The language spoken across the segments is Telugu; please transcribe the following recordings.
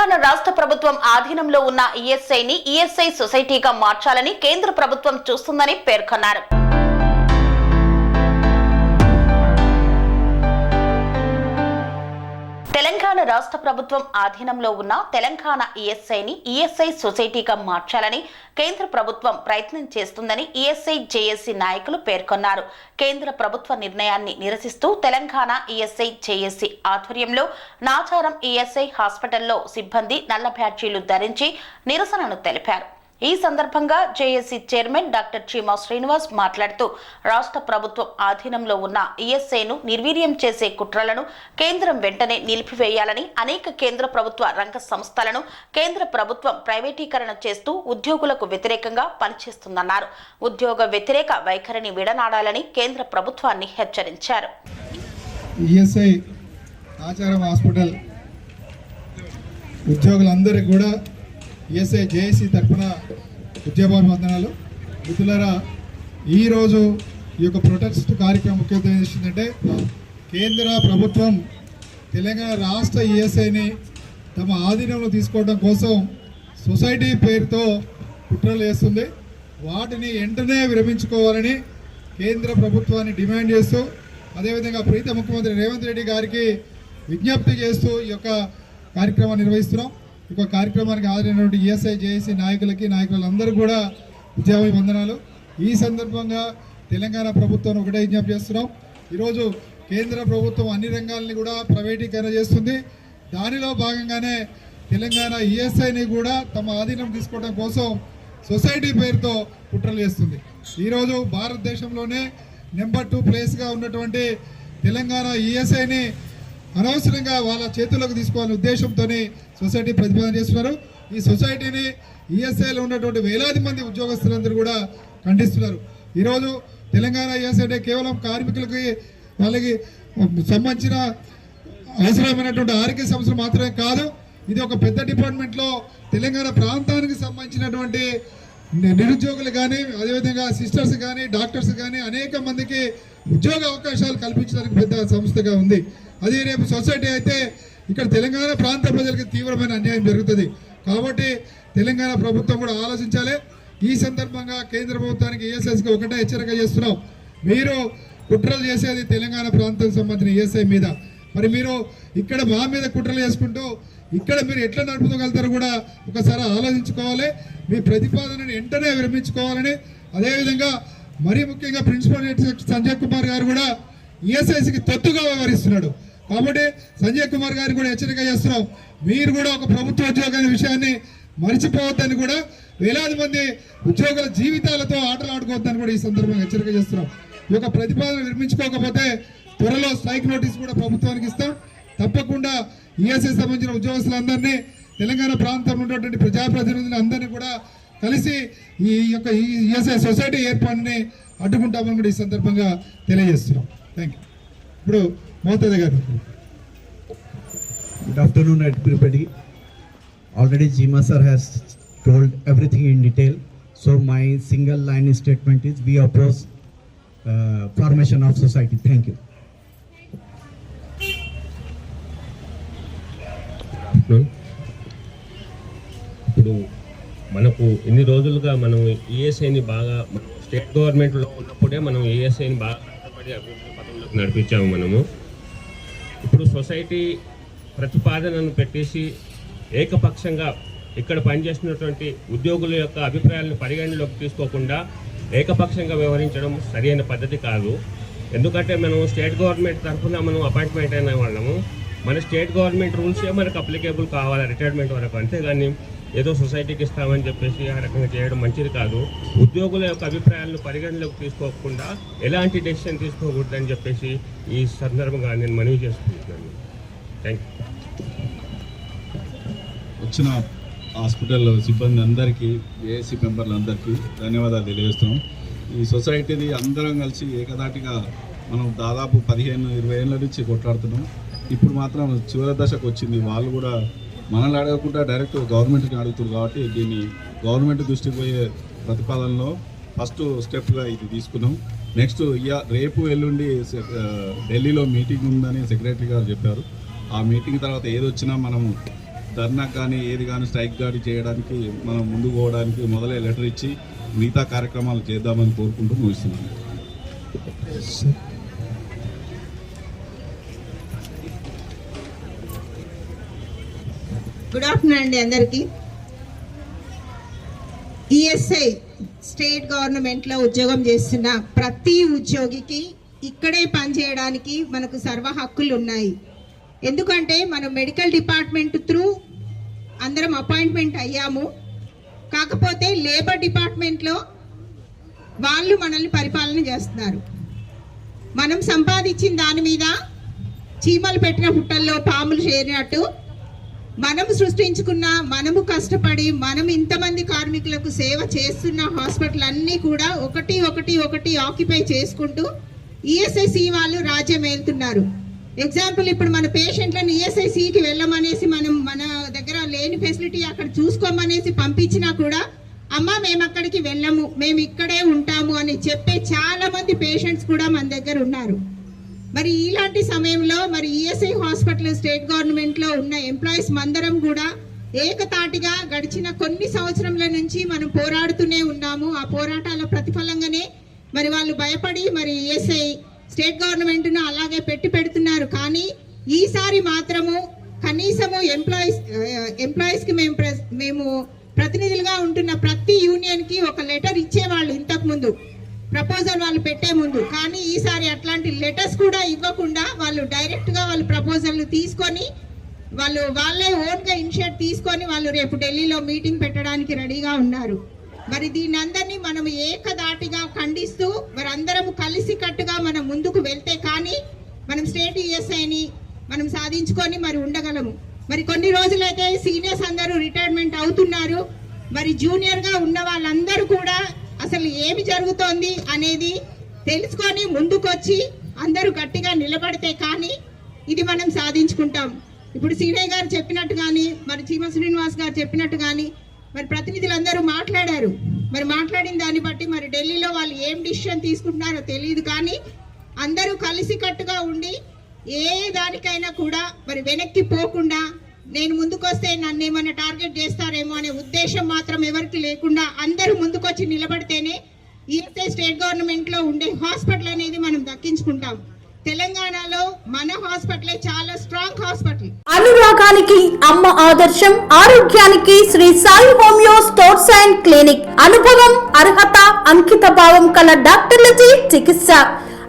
తెలంగాణ రాష్ట్ర ప్రభుత్వం ఆధీనంలో ఉన్న ఈఎస్ఐని ఈఎస్ఐ సొసైటీగా మార్చాలని కేంద్ర ప్రభుత్వం చూస్తుందని పేర్కొన్నారు. తెలంగాణ రాష్ట్ర ప్రభుత్వం ఆధీనంలో ఉన్న తెలంగాణ ఈఎస్ఐని ఈఎస్ఐ సొసైటీగా మార్చాలని కేంద్ర ప్రభుత్వం ప్రయత్నం చేస్తుందని ఈఎస్ఐ జేఏసీ నాయకులు పేర్కొన్నారు. కేంద్ర ప్రభుత్వ నిర్ణయాన్ని నిరసిస్తూ తెలంగాణ ఈఎస్ఐ జేఏసీ ఆధ్వర్యంలో నాచారం ఈఎస్ఐ హాస్పిటల్లో సిబ్బంది నల్ల బ్యాడ్జీలు ధరించి నిరసనను తెలిపారు. ఈ సందర్భంగా జేఏసీ చైర్మన్ డాక్టర్ చీమా శ్రీనివాస్ మాట్లాడుతూ రాష్ట్ర ప్రభుత్వం ఆధీనంలో ఉన్న ఈఎస్ఐను నిర్వీర్యం చేసే కుట్రలను కేంద్రం వెంటనే నిలిపివేయాలని, అనేక కేంద్ర ప్రభుత్వ రంగ సంస్థలను కేంద్ర ప్రభుత్వం ప్రైవేటీకరణ చేస్తూ ఉద్యోగులకు వ్యతిరేకంగా పనిచేస్తుందన్నారు. ఉద్యోగ వ్యతిరేక వైఖరిని విడనాడాలని కేంద్ర ప్రభుత్వాన్ని హెచ్చరించారు. ఈఎస్ఐ ఆచారం హాస్పిటల్ ఉద్యోగులందరికీ కూడా ఈఎస్ఐ జేఏసీ తరఫున ఉద్యమాభివందనాలు. మిత్రులారా, ఈరోజు ఈ యొక్క ప్రొటెస్ట్ కార్యక్రమం ముఖ్య ఉద్దేశం ఏంటంటే కేంద్ర ప్రభుత్వం తెలంగాణ రాష్ట్ర ఈఎస్ఐని తమ ఆధీనంలో తీసుకోవడం కోసం సొసైటీ పేరుతో కుట్రలు చేస్తుంది. వాటిని వెంటనే విరమించుకోవాలని కేంద్ర ప్రభుత్వాన్ని డిమాండ్ చేస్తూ, అదేవిధంగా ప్రీత ముఖ్యమంత్రి రేవంత్ రెడ్డి గారికి విజ్ఞప్తి చేస్తూ ఈ యొక్క కార్యక్రమాన్ని నిర్వహిస్తున్నాం. ఈ కార్యక్రమానికి హాజరైనటువంటి ఈఎస్ఐ జేఏసీ నాయకులందరూ కూడా ఉద్యమాభివందనాలు. ఈ సందర్భంగా తెలంగాణ ప్రభుత్వం ఒకటే విజ్ఞప్తి చేస్తున్నాం. ఈరోజు కేంద్ర ప్రభుత్వం అన్ని రంగాలని కూడా ప్రైవేటీకరణ చేస్తుంది. దానిలో భాగంగానే తెలంగాణ ఈఎస్ఐని కూడా తమ ఆధీనం తీసుకోవడం కోసం సొసైటీ పేరుతో కుట్రలు చేస్తుంది. ఈరోజు భారతదేశంలోనే నెంబర్ 2 ప్లేస్గా ఉన్నటువంటి తెలంగాణ ఈఎస్ఐని అనవసరంగా వాళ్ళ చేతుల్లోకి తీసుకోవాలనే ఉద్దేశంతో సొసైటీ ప్రతిపాదన చేస్తున్నారు. ఈ సొసైటీని ఈఎస్ఐలో ఉన్నటువంటి వేలాది మంది ఉద్యోగస్తులందరూ కూడా ఖండిస్తున్నారు. ఈరోజు తెలంగాణ ఈఎస్ఐ అంటే కేవలం కార్మికులకి వాళ్ళకి సంబంధించిన అవసరమైనటువంటి ఆరోగ్య సమస్యలు మాత్రమే కాదు, ఇది ఒక పెద్ద డిపార్ట్మెంట్లో తెలంగాణ ప్రాంతానికి సంబంధించినటువంటి నిరుద్యోగులు కానీ, అదేవిధంగా సిస్టర్స్ కానీ, డాక్టర్స్ కానీ అనేక మందికి ఉద్యోగ అవకాశాలు కల్పించడానికి పెద్ద సంస్థగా ఉంది. అది రేపు సొసైటీ అయితే ఇక్కడ తెలంగాణ ప్రాంత ప్రజలకు తీవ్రమైన అన్యాయం జరుగుతుంది. కాబట్టి తెలంగాణ ప్రభుత్వం కూడా ఆలోచించాలి. ఈ సందర్భంగా కేంద్ర ప్రభుత్వానికి ఈఎస్ఐకి ఒకటే హెచ్చరిక చేస్తున్నాం. మీరు కుట్రలు చేసేది తెలంగాణ ప్రాంతానికి సంబంధించిన ఈఎస్ఐ మీద, మరి మీరు ఇక్కడ మా మీద కుట్రలు చేసుకుంటూ ఇక్కడ మీరు ఎట్లా నడుపుకోగలుగుతారో కూడా ఒకసారి ఆలోచించుకోవాలి. మీ ప్రతిపాదనని వెంటనే విరమించుకోవాలని, అదేవిధంగా మరీ ముఖ్యంగా ప్రిన్సిపల్ సంజయ్ కుమార్ గారు కూడా ఈఎస్ఐకి తొత్తుగా వ్యవహరిస్తున్నాడు. కాబట్టి సంజయ్ కుమార్ గారిని కూడా హెచ్చరిక చేస్తున్నాం. మీరు కూడా ఒక ప్రభుత్వ ఉద్యోగాల విషయాన్ని మరిచిపోవద్దని కూడా, వేలాది మంది ఉద్యోగుల జీవితాలతో ఆటలు ఆడుకోవద్దని కూడా ఈ సందర్భంగా హెచ్చరిక చేస్తున్నాం. ఈ యొక్క ప్రతిపాదన విరమించుకోకపోతే త్వరలో స్ట్రైక్ నోటీస్ కూడా ప్రభుత్వానికి ఇస్తాం. తప్పకుండా ఈఎస్ఐ సంబంధించిన ఉద్యోగస్తులందరినీ, తెలంగాణ ప్రాంతంలో ఉన్నటువంటి ప్రజాప్రతినిధులు అందరినీ కూడా కలిసి ఈ యొక్క ఈఎస్ఐ సొసైటీ ఏర్పాటుని అడ్డుకుంటామని కూడా ఈ సందర్భంగా తెలియజేస్తున్నాం. Thank you. ఇప్పుడు మోతద గారు. Good afternoon everybody. Already Jima sir has told everything in detail. So my single line statement is we oppose formation of society. Thank you. ఇప్పుడు మనకు ఇన్ని రోజులుగా మనం ఈఎస్ఐని బాగా స్టేట్ గవర్నమెంట్లో ఉన్నప్పుడే మనం ఈఎస్ఐని బాగా కష్టపడి అభివృద్ధి పథంలోకి నడిపించాము మనము. ఇప్పుడు సొసైటీ ప్రతిపాదనను పెట్టేసి ఏకపక్షంగా ఇక్కడ పనిచేస్తున్నటువంటి ఉద్యోగుల యొక్క అభిప్రాయాలను పరిగణలోకి తీసుకోకుండా ఏకపక్షంగా వ్యవహరించడం సరైన పద్ధతి కాదు. ఎందుకంటే మనం స్టేట్ గవర్నమెంట్ తరఫున మనం అపాయింట్మెంట్ అయిన వాళ్ళము, మన స్టేట్ గవర్నమెంట్ రూల్సే మనకు అప్లికేబుల్ కావాలి రిటైర్మెంట్ వరకు. అంతేగాని ఏదో సొసైటీకి ఇస్తామని చెప్పేసి ఆ రకంగా చేయడం మంచిది కాదు. ఉద్యోగుల యొక్క అభిప్రాయాలను పరిగణలోకి తీసుకోకుండా ఎలాంటి డెసిషన్ తీసుకోకూడదని చెప్పేసి ఈ సందర్భంగా నేను మనవి చేసుకుంటున్నాను. Thank you. వచ్చిన హాస్పిటల్ సిబ్బంది అందరికీ, ఏఏసీ మెంబర్లందరికీ ధన్యవాదాలు తెలియజేస్తున్నాం. ఈ సొసైటీది అందరం కలిసి ఏకదాటిగా మనం దాదాపు 15-20 ఏళ్ళ నుంచి కొట్లాడుతున్నాం. ఇప్పుడు మాత్రం చివరి దశకు వచ్చింది. వాళ్ళు కూడా మనల్ని అడగకుండా డైరెక్ట్ గవర్నమెంట్ని అడుగుతుంది. కాబట్టి దీన్ని గవర్నమెంట్ దృష్టికి పోయే ప్రతిపాదనలో ఫస్ట్ స్టెప్గా ఇది తీసుకున్నాం. నెక్స్ట్ రేపు ఎల్లుండి ఢిల్లీలో మీటింగ్ ఉందని సెక్రటరీ గారు చెప్పారు. ఆ మీటింగ్ తర్వాత ఏదొచ్చినా మనం ధర్నాకు కానీ ఏది కానీ స్ట్రైక్ కానీ చేయడానికి మనం ముందుకు పోవడానికి మొదలే లెటర్ ఇచ్చి మిగతా కార్యక్రమాలు చేద్దామని కోరుకుంటూ ముగిస్తున్నాను. గుడ్ ఆఫ్టర్నూన్ అండి అందరికీ. ఈఎస్ఐ స్టేట్ గవర్నమెంట్లో ఉద్యోగం చేస్తున్న ప్రతి ఉద్యోగికి ఇక్కడే పనిచేయడానికి మనకు సర్వ హక్కులు ఉన్నాయి. ఎందుకంటే మనం మెడికల్ డిపార్ట్మెంట్ త్రూ అందరం అపాయింట్మెంట్ అయ్యాము. కాకపోతే లేబర్ డిపార్ట్మెంట్లో వాళ్ళు మనల్ని పరిపాలన చేస్తున్నారు. మనం సంపాదించిన దాని మీద చీమలు పెట్టిన పుట్టల్లో పాములు చేరినట్టు మనం సృష్టించుకున్న, మనము కష్టపడి మనం ఇంతమంది కార్మికులకు సేవ చేస్తున్న హాస్పిటల్ అన్నీ కూడా ఒకటి ఆక్యుపై చేసుకుంటూ ఈఎస్ఐసి వాళ్ళు రాజ్యం వెళ్తున్నారు. ఎగ్జాంపుల్, ఇప్పుడు మన పేషెంట్లను ఈఎస్ఐసికి వెళ్ళమనేసి మనం మన దగ్గర లేని ఫెసిలిటీ అక్కడ చూసుకోమనేసి పంపించినా కూడా అమ్మ మేము అక్కడికి వెళ్ళము, మేము ఇక్కడే ఉంటాము అని చెప్పే చాలా మంది పేషెంట్స్ కూడా మన దగ్గర ఉన్నారు. మరి ఇలాంటి సమయంలో మరి ఈఎస్ఐ హాస్పిటల్ స్టేట్ గవర్నమెంట్లో ఉన్న ఎంప్లాయీస్ మందరం కూడా ఏకతాటిగా గడిచిన కొన్ని సంవత్సరాల నుంచి మనం పోరాడుతూనే ఉన్నాము. ఆ పోరాటాల ప్రతిఫలంగానే మరి వాళ్ళు భయపడి మరి ఈఎస్ఐ స్టేట్ గవర్నమెంట్ను అలాగే పెడుతున్నారు. కానీ ఈసారి మాత్రము కనీసము ఎంప్లాయీస్కి మేము ప్రతినిధులుగా ఉంటున్న ప్రతి యూనియన్కి ఒక లెటర్ ఇచ్చేవాళ్ళు ఇంతకుముందు ప్రపోజల్ వాళ్ళు పెట్టే ముందు. కానీ ఈసారి అట్లాంటి లెటర్స్ కూడా ఇవ్వకుండా వాళ్ళు డైరెక్ట్గా వాళ్ళు ప్రపోజల్ తీసుకొని వాళ్ళే ఓన్గా ఇనిషియేట్ తీసుకొని వాళ్ళు రేపు ఢిల్లీలో మీటింగ్ పెట్టడానికి రెడీగా ఉన్నారు. మరి దీని అందరినీ మనం ఏకదాటిగా ఖండిస్తూ మరి అందరం కలిసికట్టుగా మనం ముందుకు వెళ్తే కానీ మనం స్టేట్ ఈఎస్ఐని మనం సాధించుకొని మరి ఉండగలము. మరి కొన్ని రోజులైతే సీనియర్స్ అందరూ రిటైర్మెంట్ అవుతున్నారు. మరి జూనియర్గా ఉన్న వాళ్ళందరూ కూడా అసలు ఏమి జరుగుతోంది అనేది తెలుసుకొని ముందుకొచ్చి అందరూ గట్టిగా నిలబడితే కానీ ఇది మనం సాధించుకుంటాం. ఇప్పుడు సీనయ్య గారు చెప్పినట్టు కానీ మరి చీమ శ్రీనివాస్ గారు చెప్పినట్టు కానీ మరి ప్రతినిధులందరూ మాట్లాడారు. మరి మాట్లాడిన దాన్ని బట్టి మరి ఢిల్లీలో వాళ్ళు ఏం డిసిషన్ తీసుకుంటున్నారో తెలియదు. కానీ అందరూ కలిసికట్టుగా ఉండి ఏ దానికైనా కూడా మరి వెనక్కి పోకుండా నేను ముందుకొస్తే నన్ను ఏమైనా టార్గెట్ చేస్తారేమో అనే ఉద్దేశం మాత్రం ఎవరికి లేకుండా అందరూ ముందుకొచ్చి నిలబడితేనే ఈఎస్ఐ స్టేట్ గవర్నమెంట్లో ఉండే హాస్పిటల్ అనేది మనం దక్కించుకుంటాం. తెలంగాణలో మన హాస్పిటల్ చాలా స్ట్రాంగ్ హాస్పిటల్. అనురాగానికి అమ్మ ఆదర్శం, ఆరోగ్యానికి Sri Sai homeo stores and clinic. అనుభవం, అర్హత, అంకిత భావం కల డాక్టర్లచే చికిత్స.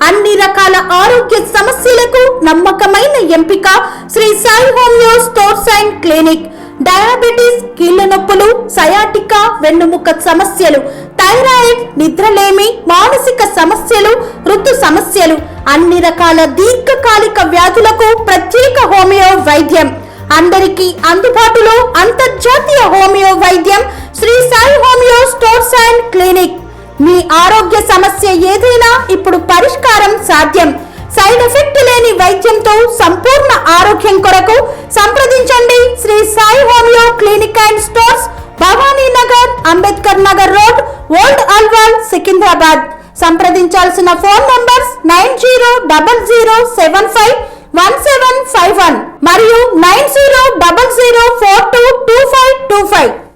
అన్ని రకాల ఆరోగ్య సమస్యలకు నమ్మకమైన ఎంపిక Sri Sai homeo stores and clinic. Diabetes, కీళ్ల నొప్పులు, సయాటికా, వెన్నుముక సమస్యలు, థైరాయిడ్, నిద్రలేమి, మానసిక సమస్యలు, ఋతు సమస్యలు, అన్ని రకాల దీర్ఘకాలిక వ్యాధులకు ప్రత్యేక హోమియో వైద్యం. అందరికీ అందుబాటులో అంతర్జాతీయ హోమియో వైద్యం Shri Sai homeo stores and clinic. మీ ఆరోగ్య సమస్య ఏదైనా ఇప్పుడు పరిష్కారం సాధ్యం. సైడ్ ఎఫెక్ట్ లేని వైద్యంతో సంపూర్ణ ఆరోగ్యం కొరకు సంప్రదించండి Shri Sai homeo clinic and stores, Bhavani Nagar, Ambedkar Nagar road, old Alwal, Secunderabad. సంప్రదించాల్సిన ఫోన్ నంబర్స్ 9000751751 మరియు 9